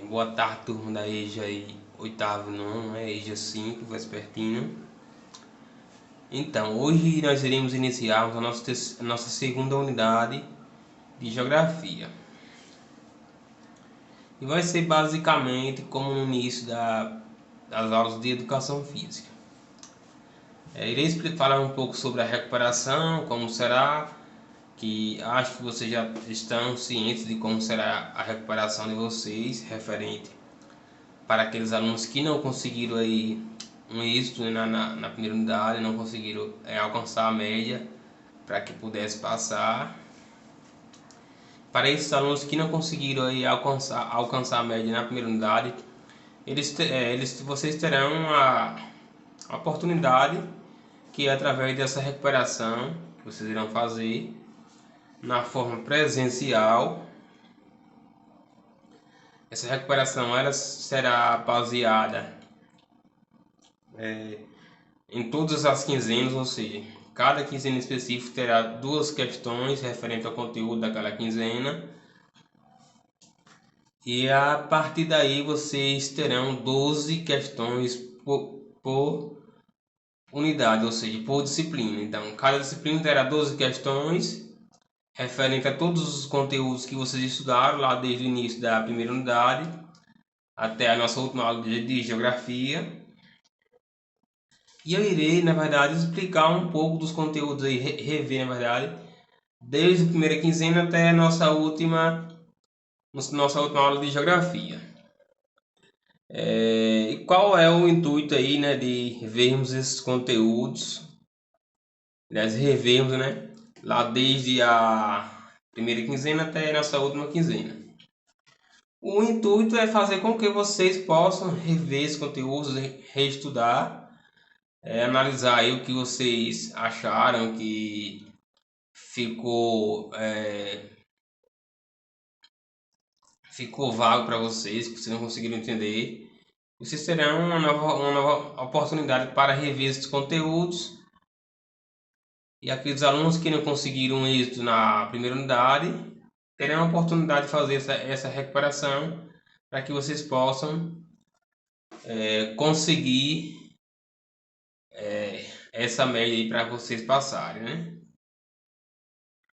Boa tarde, turma da EJA aí, oitavo não, EJA 5, vespertino. Então, hoje nós iremos iniciar a nossa segunda unidade de Geografia. E vai ser basicamente como no início das aulas de Educação Física. Irei falar um pouco sobre a recuperação, como será, que acho que vocês já estão cientes de como será a recuperação de vocês, referente para aqueles alunos que não conseguiram aí um êxito, né, na primeira unidade, não conseguiram alcançar a média para que pudesse passar. Para esses alunos que não conseguiram aí alcançar a média na primeira unidade, vocês terão a oportunidade que é através dessa recuperação que vocês irão fazer na forma presencial. Essa recuperação ela será baseada em todas as quinzenas, ou seja, cada quinzena específica terá duas questões referentes ao conteúdo daquela quinzena. E a partir daí vocês terão 12 questões por unidade, ou seja, por disciplina. Então, cada disciplina terá 12 questões referente a todos os conteúdos que vocês estudaram lá desde o início da primeira unidade até a nossa última aula de Geografia. E eu irei, na verdade, explicar um pouco dos conteúdos aí, rever, na verdade, desde a primeira quinzena até a nossa última aula de Geografia. E qual é o intuito aí, né, de vermos esses conteúdos, aliás, revermos, né, lá desde a primeira quinzena até a nossa última quinzena. O intuito é fazer com que vocês possam rever esses conteúdos, reestudar, analisar aí o que vocês acharam que ficou vago para vocês, que vocês não conseguiram entender. Vocês terão uma nova oportunidade para rever esses conteúdos. E aqueles alunos que não conseguiram êxito na primeira unidade terão a oportunidade de fazer essa recuperação para que vocês possam conseguir essa média aí para vocês passarem, né?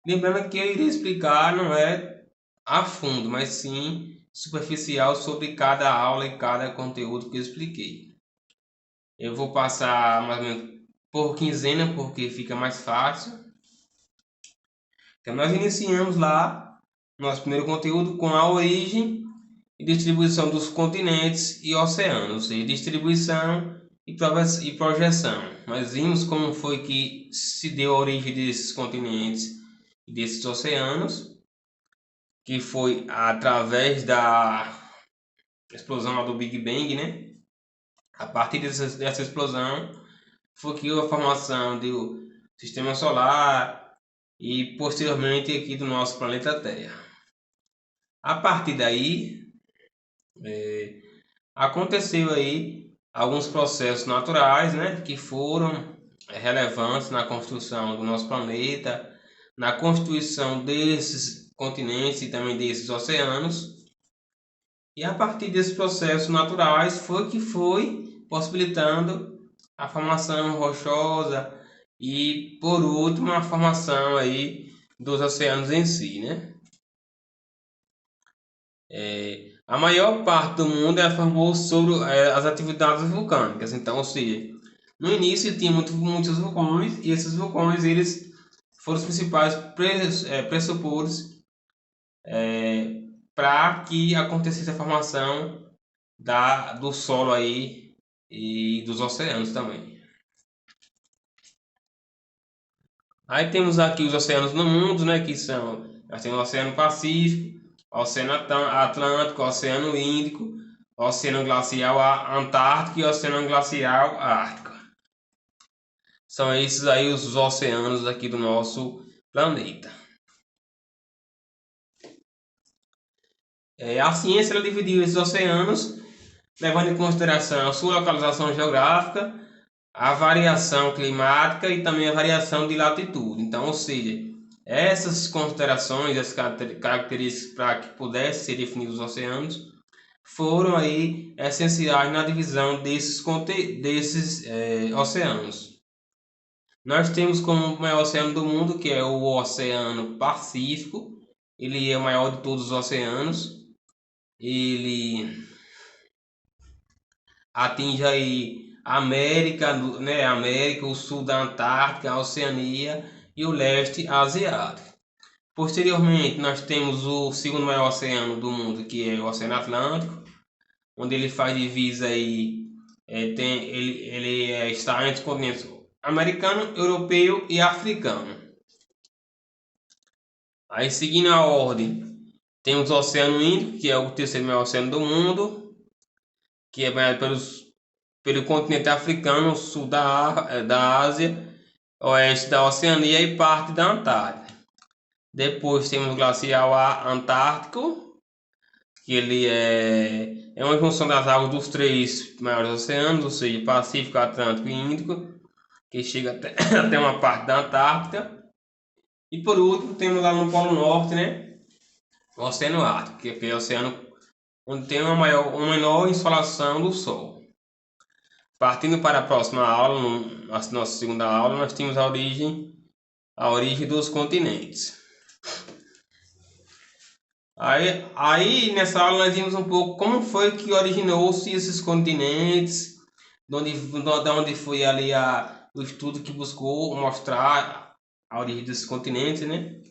Lembrando que eu irei explicar não é a fundo, mas sim superficial sobre cada aula e cada conteúdo que eu expliquei. Eu vou passar mais ou menos por quinzena porque fica mais fácil. Então nós iniciamos lá nosso primeiro conteúdo com a origem e distribuição dos continentes e oceanos, ou seja, distribuição e projeção. Nós vimos como foi que se deu a origem desses continentes e desses oceanos, que foi através da explosão do Big Bang, né? A partir dessa explosão foi que houve a formação do Sistema Solar e posteriormente aqui do nosso planeta Terra. A partir daí aconteceu aí alguns processos naturais, né, que foram relevantes na construção do nosso planeta, na constituição desses continentes e também desses oceanos. E a partir desses processos naturais foi possibilitando a formação rochosa e, por último, a formação aí dos oceanos em si, né? A maior parte do mundo formou sobre as atividades vulcânicas. Então, ou seja, no início tinha muitos vulcões e esses vulcões eles foram os principais pressupores para que acontecesse a formação do solo aí e dos oceanos também. Aí temos aqui os oceanos no mundo, né, que são, nós temos o Oceano Pacífico, Oceano Atlântico, Oceano Índico, Oceano Glacial Antártico e Oceano Glacial Ártico. São esses aí os oceanos aqui do nosso planeta. A ciência ela dividiu esses oceanos, levando em consideração a sua localização geográfica, a variação climática e também a variação de latitude. Então, ou seja, essas considerações, essas características para que pudessem ser definidos os oceanos, foram aí essenciais na divisão desses oceanos. Nós temos como maior oceano do mundo, que é o Oceano Pacífico. Ele é o maior de todos os oceanos. Ele atinge aí a América, né? América, o sul da Antártica, a Oceania e o leste asiático. Posteriormente, nós temos o segundo maior oceano do mundo, que é o Oceano Atlântico, onde ele faz divisa aí, está entre os continentes americano, europeu e africano. Aí, seguindo a ordem, temos o Oceano Índico, que é o terceiro maior oceano do mundo, que é banhado pelo continente africano, sul da Ásia, oeste da Oceania e parte da Antártida. Depois temos o glacial Antártico, que ele é uma junção das águas dos três maiores oceanos, ou seja, Pacífico, Atlântico e Índico, que chega até uma parte da Antártida. E por último, temos lá no Polo Norte, né, o Oceano Ártico, que é o oceano onde tem uma menor insolação do Sol. Partindo para a próxima aula, nossa segunda aula, nós temos a origem dos continentes. Aí nessa aula nós vimos um pouco como foi que originou-se esses continentes, de onde foi ali o estudo que buscou mostrar a origem desses continentes, né?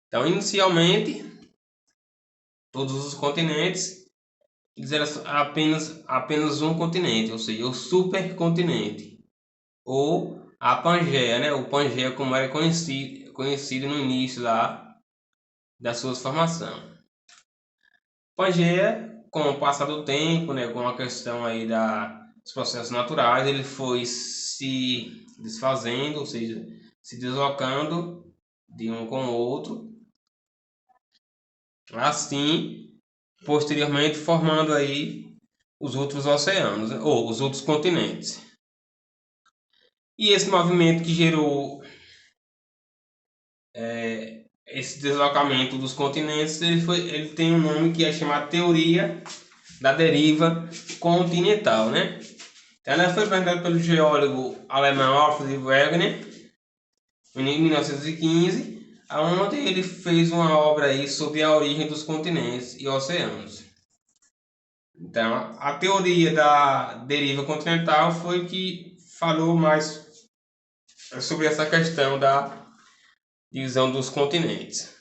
Então, inicialmente, todos os continentes, eles eram apenas um continente, ou seja, o supercontinente, ou a Pangeia, né? O Pangeia, como era conhecido no início lá da sua formação. Pangeia, com o passar do tempo, né, com a questão aí dos processos naturais, ele foi se desfazendo, ou seja, se deslocando de um com o outro, assim, posteriormente formando aí os outros oceanos, ou os outros continentes. E esse movimento que gerou esse deslocamento dos continentes, ele tem um nome que é chamado Teoria da Deriva Continental, né? Ela foi apresentada pelo geólogo alemão Alfred Wegener em 1915, onde ele fez uma obra aí sobre a origem dos continentes e oceanos. Então, a teoria da deriva continental foi que falou mais sobre essa questão da divisão dos continentes.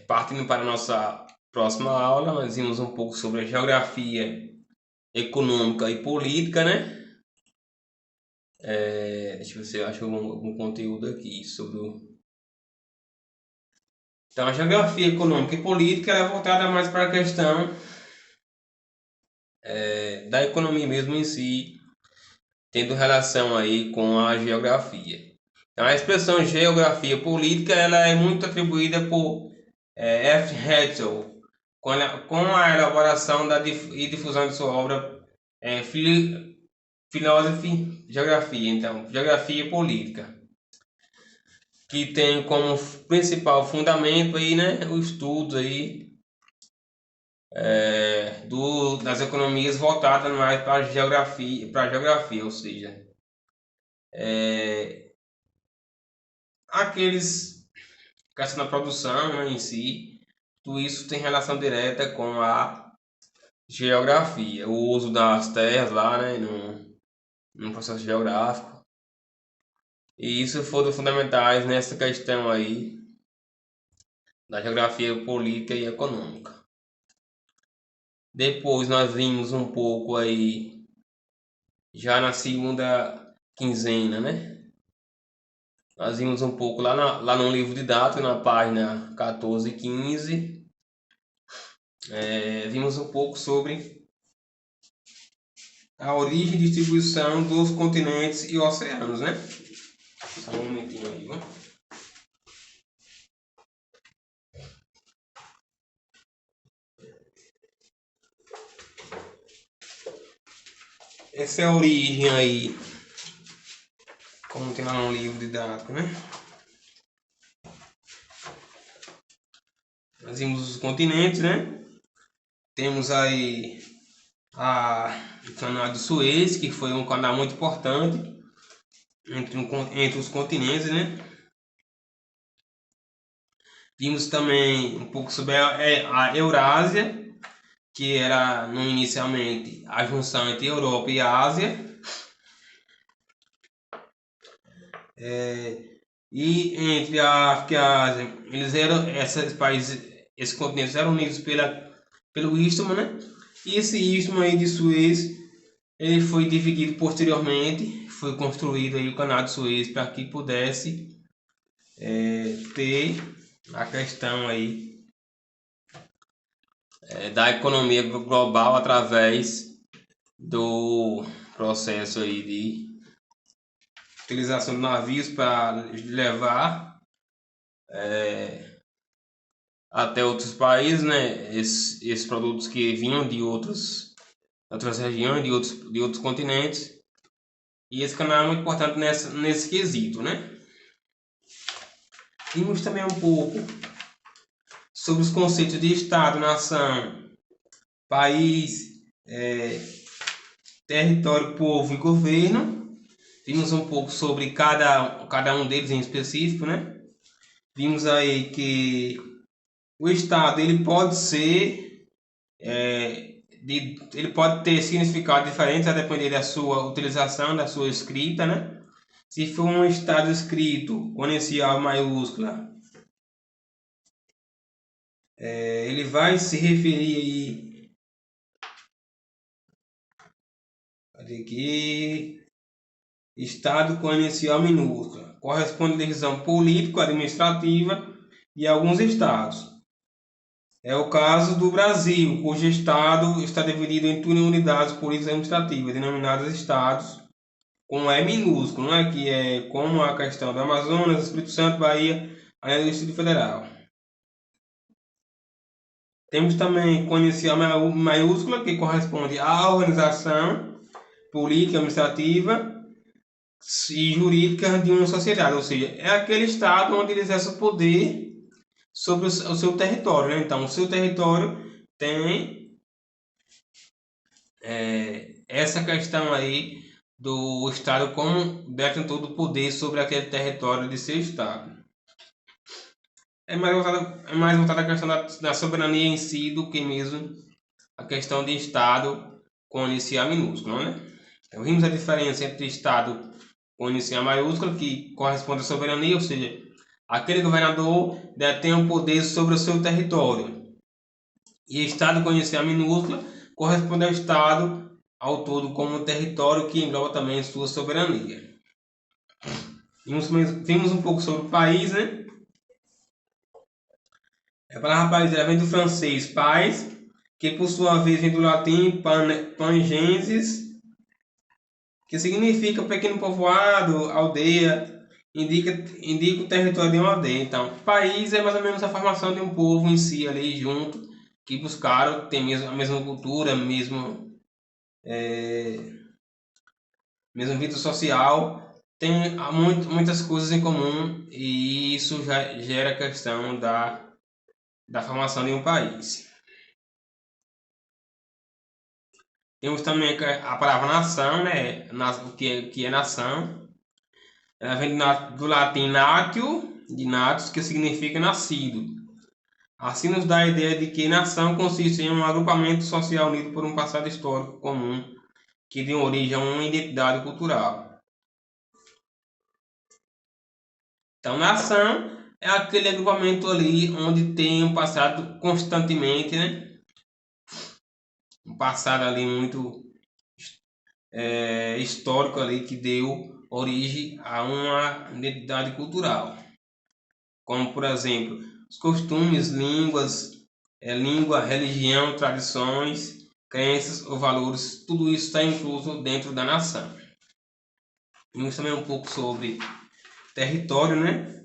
Partindo para a nossa próxima aula, nós vimos um pouco sobre a geografia econômica e política, né? Deixa eu ver se eu acho algum conteúdo aqui sobre Então, a geografia econômica e política é voltada mais para a questão da economia mesmo em si, tendo relação aí com a geografia. Então, a expressão geografia política ela é muito atribuída por F. Hetzel, com a elaboração e difusão de sua obra Philosophy Geografia, então, geografia política, que tem como principal fundamento aí, né, o estudo aí das economias voltadas mais para a geografia, ou seja, questão da produção, né, em si, tudo isso tem relação direta com a geografia, o uso das terras lá, né, no processo geográfico. E isso foram fundamentais nessa questão aí da geografia política e econômica. Depois nós vimos um pouco aí, já na segunda quinzena, né? Nós vimos um pouco lá no livro didático, na página 14 e 15. Vimos um pouco sobre a origem e distribuição dos continentes e oceanos, né? Só um momentinho aí, viu? Essa é a origem aí, como tem lá no livro didático, né? nós vimos os continentes, né? Temos aí o Canal de Suez, que foi um canal muito importante entre os continentes, né? Vimos também um pouco sobre a Eurásia, que era inicialmente a junção entre Europa e Ásia. E entre a África e a Ásia, esses continentes eram unidos pelo Istmo, né? E esse Istmo aí de Suez, ele foi dividido posteriormente, foi construído aí o Canal de Suez para que pudesse ter a questão aí da economia global através do processo aí de utilização de navios para levar até outros países, né? Esses produtos que vinham de outras regiões, de outros continentes. E esse canal é muito importante nesse quesito, né? Vimos também um pouco sobre os conceitos de Estado, nação, país, território, povo e governo. Vimos um pouco sobre cada um deles em específico, né? Vimos aí que o Estado ele pode ser ele pode ter significado diferente a depender da sua utilização, da sua escrita, né? Se for um Estado escrito com inicial maiúscula, ele vai se referir aí aqui, Estado com inicial minúscula, corresponde à decisão político-administrativa de alguns estados. É o caso do Brasil, cujo estado está dividido em unidades político-administrativas, denominadas estados, com E minúsculo, né? Que é como a questão do Amazonas, Espírito Santo, Bahia, além do Distrito Federal. Temos também com inicial maiúscula, que corresponde à organização política, administrativa e jurídica de uma sociedade, ou seja, é aquele estado onde ele exerce o poder sobre o seu território, né? Então, o seu território tem essa questão aí do estado como detentor do poder sobre aquele território de seu estado. É mais voltada à questão da soberania em si do que mesmo a questão de estado com inicial minúsculo, né? Então, vimos a diferença entre estado com inicial maiúsculo, que corresponde à soberania, ou seja, aquele governador detém o poder sobre o seu território. E estado com inicial minúscula corresponde ao estado ao todo como território, que engloba também sua soberania. Vimos um pouco sobre o país, né? A palavra país vem do francês pais, que por sua vez vem do latim pangensis, que significa pequeno povoado, aldeia, indica o território de uma aldeia. Então, país é mais ou menos a formação de um povo em si ali junto, que buscaram ter a mesma cultura, mesmo vida social, tem muitas coisas em comum, e isso já gera a questão da formação de um país. Temos também a palavra nação, né? Que é nação. Ela vem do latim natio, de natus, que significa nascido. Assim nos dá a ideia de que nação consiste em um agrupamento social unido por um passado histórico comum, que deu origem a uma identidade cultural. Então, nação é aquele agrupamento ali onde tem um passado constantemente, né? Um passado ali muito histórico ali que deu origem a uma identidade cultural. Como, por exemplo, os costumes, língua, religião, tradições, crenças ou valores, tudo isso está incluso dentro da nação. Vimos também um pouco sobre território, né?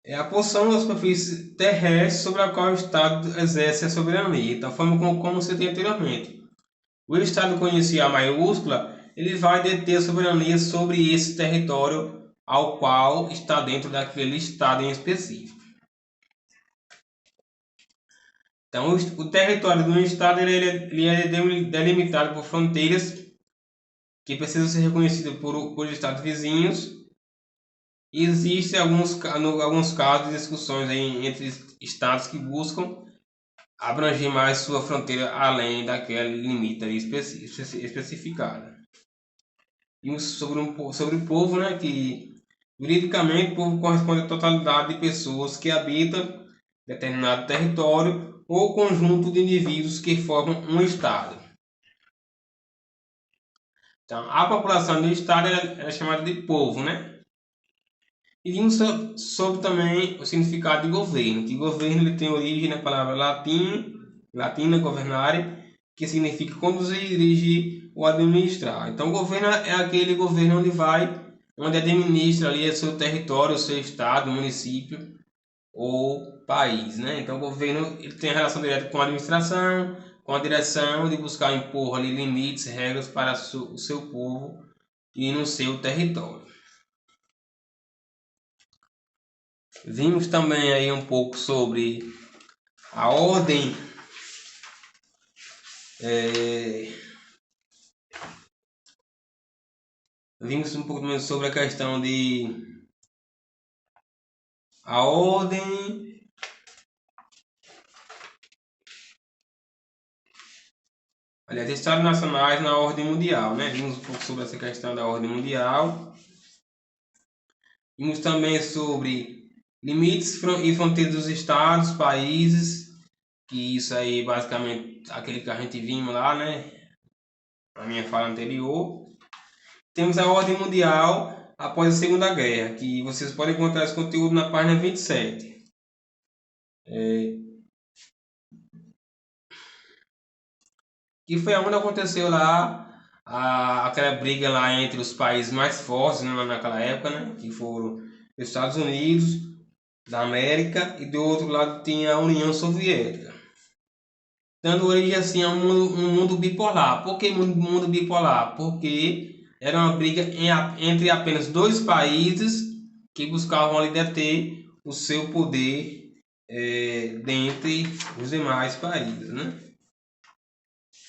É a porção da superfície terrestre sobre a qual o Estado exerce a soberania. Então, forma como citei anteriormente. O Estado com inicial maiúscula, ele vai deter a soberania sobre esse território ao qual está dentro daquele Estado em específico. Então, o território de um estado ele é delimitado por fronteiras que precisam ser reconhecidas por estados vizinhos. E existem alguns casos de discussões aí entre estados que buscam abranger mais sua fronteira além daquele limite ali especificada. E sobre o povo, né, que juridicamente o povo corresponde à totalidade de pessoas que habitam determinado território ou conjunto de indivíduos que formam um estado. Então, a população do estado é chamada de povo, né? E vimos sobre também o significado de governo, que governo ele tem origem na palavra latina governare, que significa conduzir, dirigir ou administrar. Então, governo é aquele governo onde administra ali o seu território, o seu estado, município ou país, né? Então, o governo ele tem relação direta com a administração, com a direção de buscar impor ali limites, regras para o seu povo e no seu território. Vimos também aí um pouco sobre a ordem vimos um pouco também sobre a questão de a ordem aliás, estados nacionais na ordem mundial, né? Vimos um pouco sobre essa questão da ordem mundial. Vimos também sobre limites e fronteiras dos estados, países, que isso aí basicamente aquele que a gente vimos lá, né? Na minha fala anterior. Temos a ordem mundial após a Segunda Guerra, que vocês podem encontrar esse conteúdo na página 27. Que foi onde aconteceu lá aquela briga lá entre os países mais fortes, né, naquela época, né? Que foram os Estados Unidos da América e do outro lado tinha a União Soviética, dando origem assim a um mundo bipolar. Por que mundo bipolar? Porque era uma briga entre apenas dois países que buscavam ali deter o seu poder dentre os demais países, né?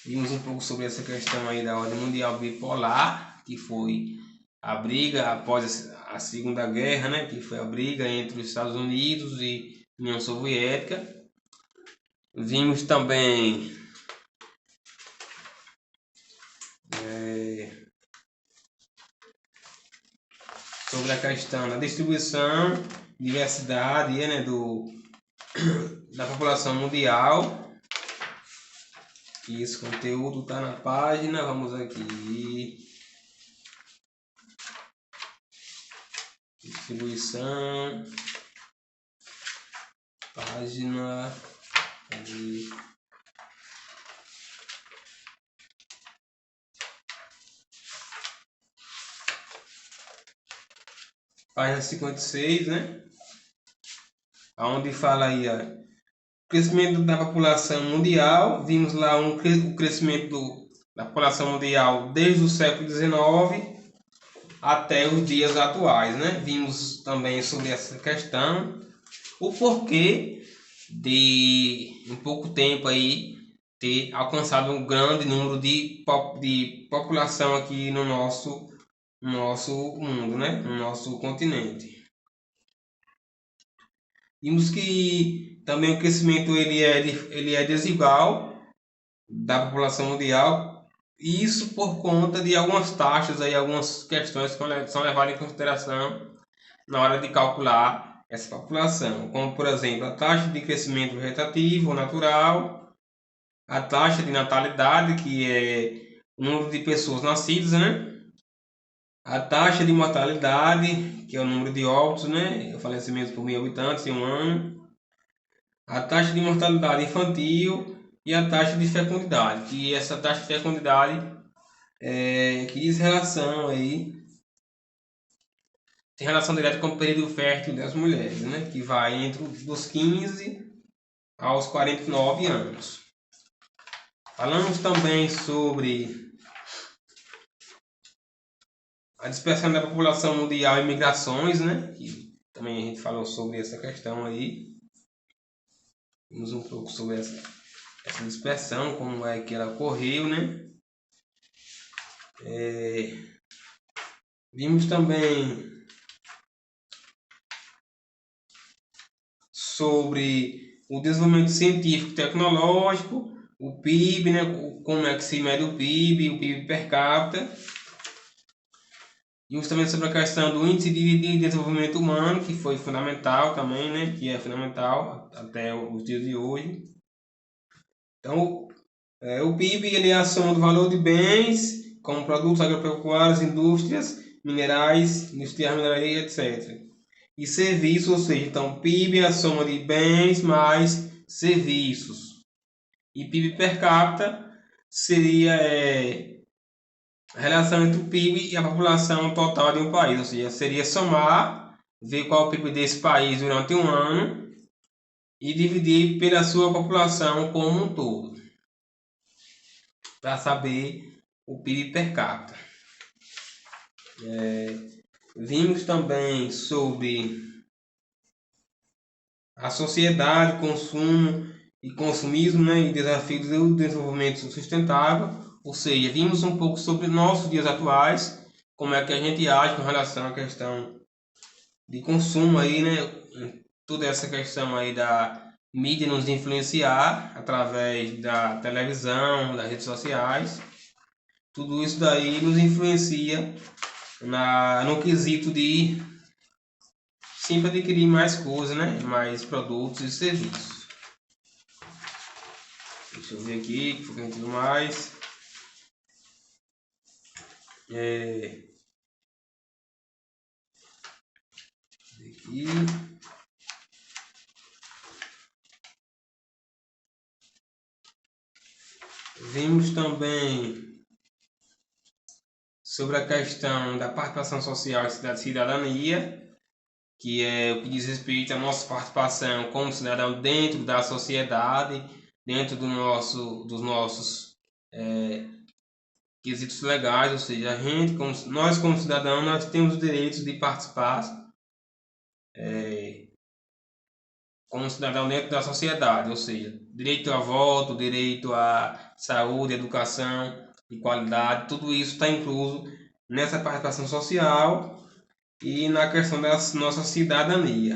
Vimos um pouco sobre essa questão aí da ordem mundial bipolar, que foi a briga após a Segunda Guerra, né? Que foi a briga entre os Estados Unidos e União Soviética. Vimos também sobre a questão da distribuição, diversidade, né, da população mundial. E esse conteúdo está na página, vamos aqui. Distribuição, página ali. Página 56, né? Onde fala aí, ó, crescimento da população mundial. Vimos lá o crescimento da população mundial desde o século XIX até os dias atuais, né? Vimos também sobre essa questão, o porquê de em pouco tempo aí ter alcançado um grande número de população aqui no nosso mundo, né? No nosso continente. Vimos que também o crescimento ele é desigual da população mundial, e isso por conta de algumas taxas aí, algumas questões que são levadas em consideração na hora de calcular essa população, como por exemplo a taxa de crescimento vegetativo ou natural, a taxa de natalidade, que é o número de pessoas nascidas, né? A taxa de mortalidade, que é o número de óbitos, né? Falecimentos por 1.000 habitantes em um ano. A taxa de mortalidade infantil e a taxa de fecundidade, que essa taxa de fecundidade que diz relação aí, tem relação direta com o período fértil das mulheres, né? Que vai entre dos 15 aos 49 anos. Falamos também sobre a dispersão da população mundial e migrações, né? Que também a gente falou sobre essa questão aí. Vimos um pouco sobre essa dispersão, como é que ela ocorreu, né? Vimos também sobre o desenvolvimento científico e tecnológico, o PIB, né? Como é que se mede o PIB per capita. Vimos também sobre a questão do índice de desenvolvimento humano, que foi fundamental também, né? Que é fundamental até os dias de hoje. Então, o PIB ele é a soma do valor de bens, como produtos agropecuários, indústrias, minerais, etc. E serviços, ou seja, então PIB é a soma de bens mais serviços. E PIB per capita seria a relação entre o PIB e a população total de um país, ou seja, seria somar, ver qual é o PIB desse país durante um ano e dividir pela sua população como um todo, para saber o PIB per capita. Vimos também sobre a sociedade, consumo e consumismo, né, e desafios do desenvolvimento sustentável, ou seja, vimos um pouco sobre nossos dias atuais, como é que a gente age com relação à questão de consumo aí, né, toda essa questão aí da mídia nos influenciar através da televisão, das redes sociais, tudo isso daí nos influencia no quesito de sempre adquirir mais coisas, né? Mais produtos e serviços. Deixa eu ver aqui, o que a gente viu mais. Aqui. Vimos também sobre a questão da participação social e da cidadania, que é o que diz respeito à nossa participação como cidadão dentro da sociedade, dentro dos nossos quesitos legais, ou seja, nós como cidadão, nós temos o direito de participar como cidadão dentro da sociedade, ou seja, direito a voto, direito à saúde, educação e qualidade, tudo isso está incluso nessa participação social e na questão da nossa cidadania.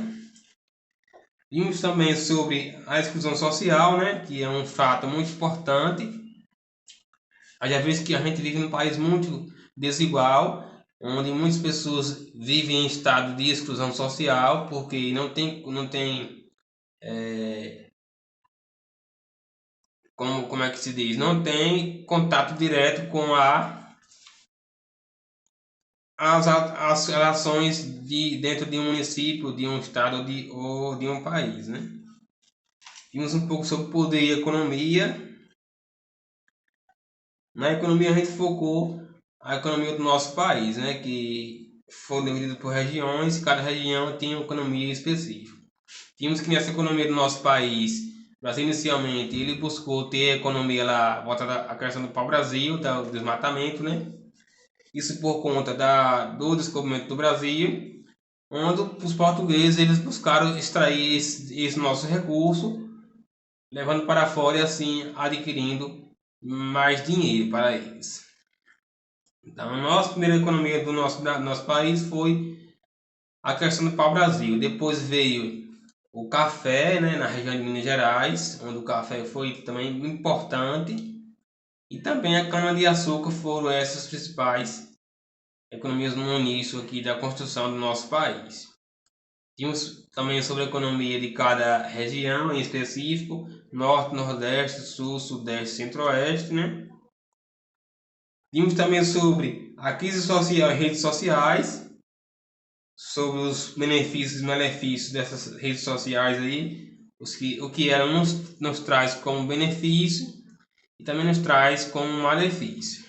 Vimos também sobre a exclusão social, né, que é um fato muito importante. Já visto que a gente vive num país muito desigual, onde muitas pessoas vivem em estado de exclusão social, porque não tem como é que se diz? Não tem contato direto com as relações dentro de um município, de um estado ou de um país, né? Vimos um pouco sobre poder e economia. Na economia a gente focou a economia do nosso país, né? Que foi dividido por regiões, cada região tinha uma economia específica. Vimos que nessa economia do nosso país, Brasil inicialmente, ele buscou ter a economia lá voltada à questão do pau-brasil, do desmatamento, né? Isso por conta do descobrimento do Brasil, onde os portugueses eles buscaram extrair esse nosso recurso, levando para fora e assim adquirindo mais dinheiro para eles. Então, a nossa primeira economia do nosso país foi a questão do pau-brasil. Depois veio o café, né, na região de Minas Gerais, onde o café foi também importante, e também a cana-de-açúcar foram essas principais economias no início aqui da construção do nosso país. Tínhamos também sobre a economia de cada região em específico, norte, nordeste, sul, sudeste, centro-oeste, né? Vimos também sobre a crise social e redes sociais, sobre os benefícios e malefícios dessas redes sociais aí, o que ela nos traz como benefício e também nos traz como malefício.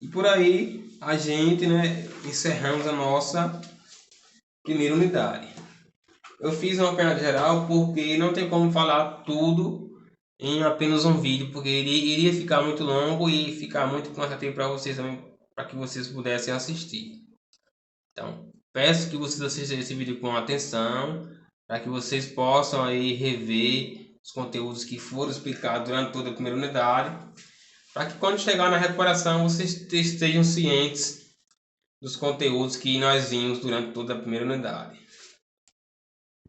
E por aí a gente, né, encerramos a nossa primeira unidade. Eu fiz uma apanhado geral porque não tem como falar tudo em apenas um vídeo, porque iria ficar muito longo e ficar muito cansativo para vocês também, para que vocês pudessem assistir. Então, peço que vocês assistam esse vídeo com atenção, para que vocês possam aí rever os conteúdos que foram explicados durante toda a primeira unidade, para que quando chegar na recuperação vocês estejam cientes dos conteúdos que nós vimos durante toda a primeira unidade.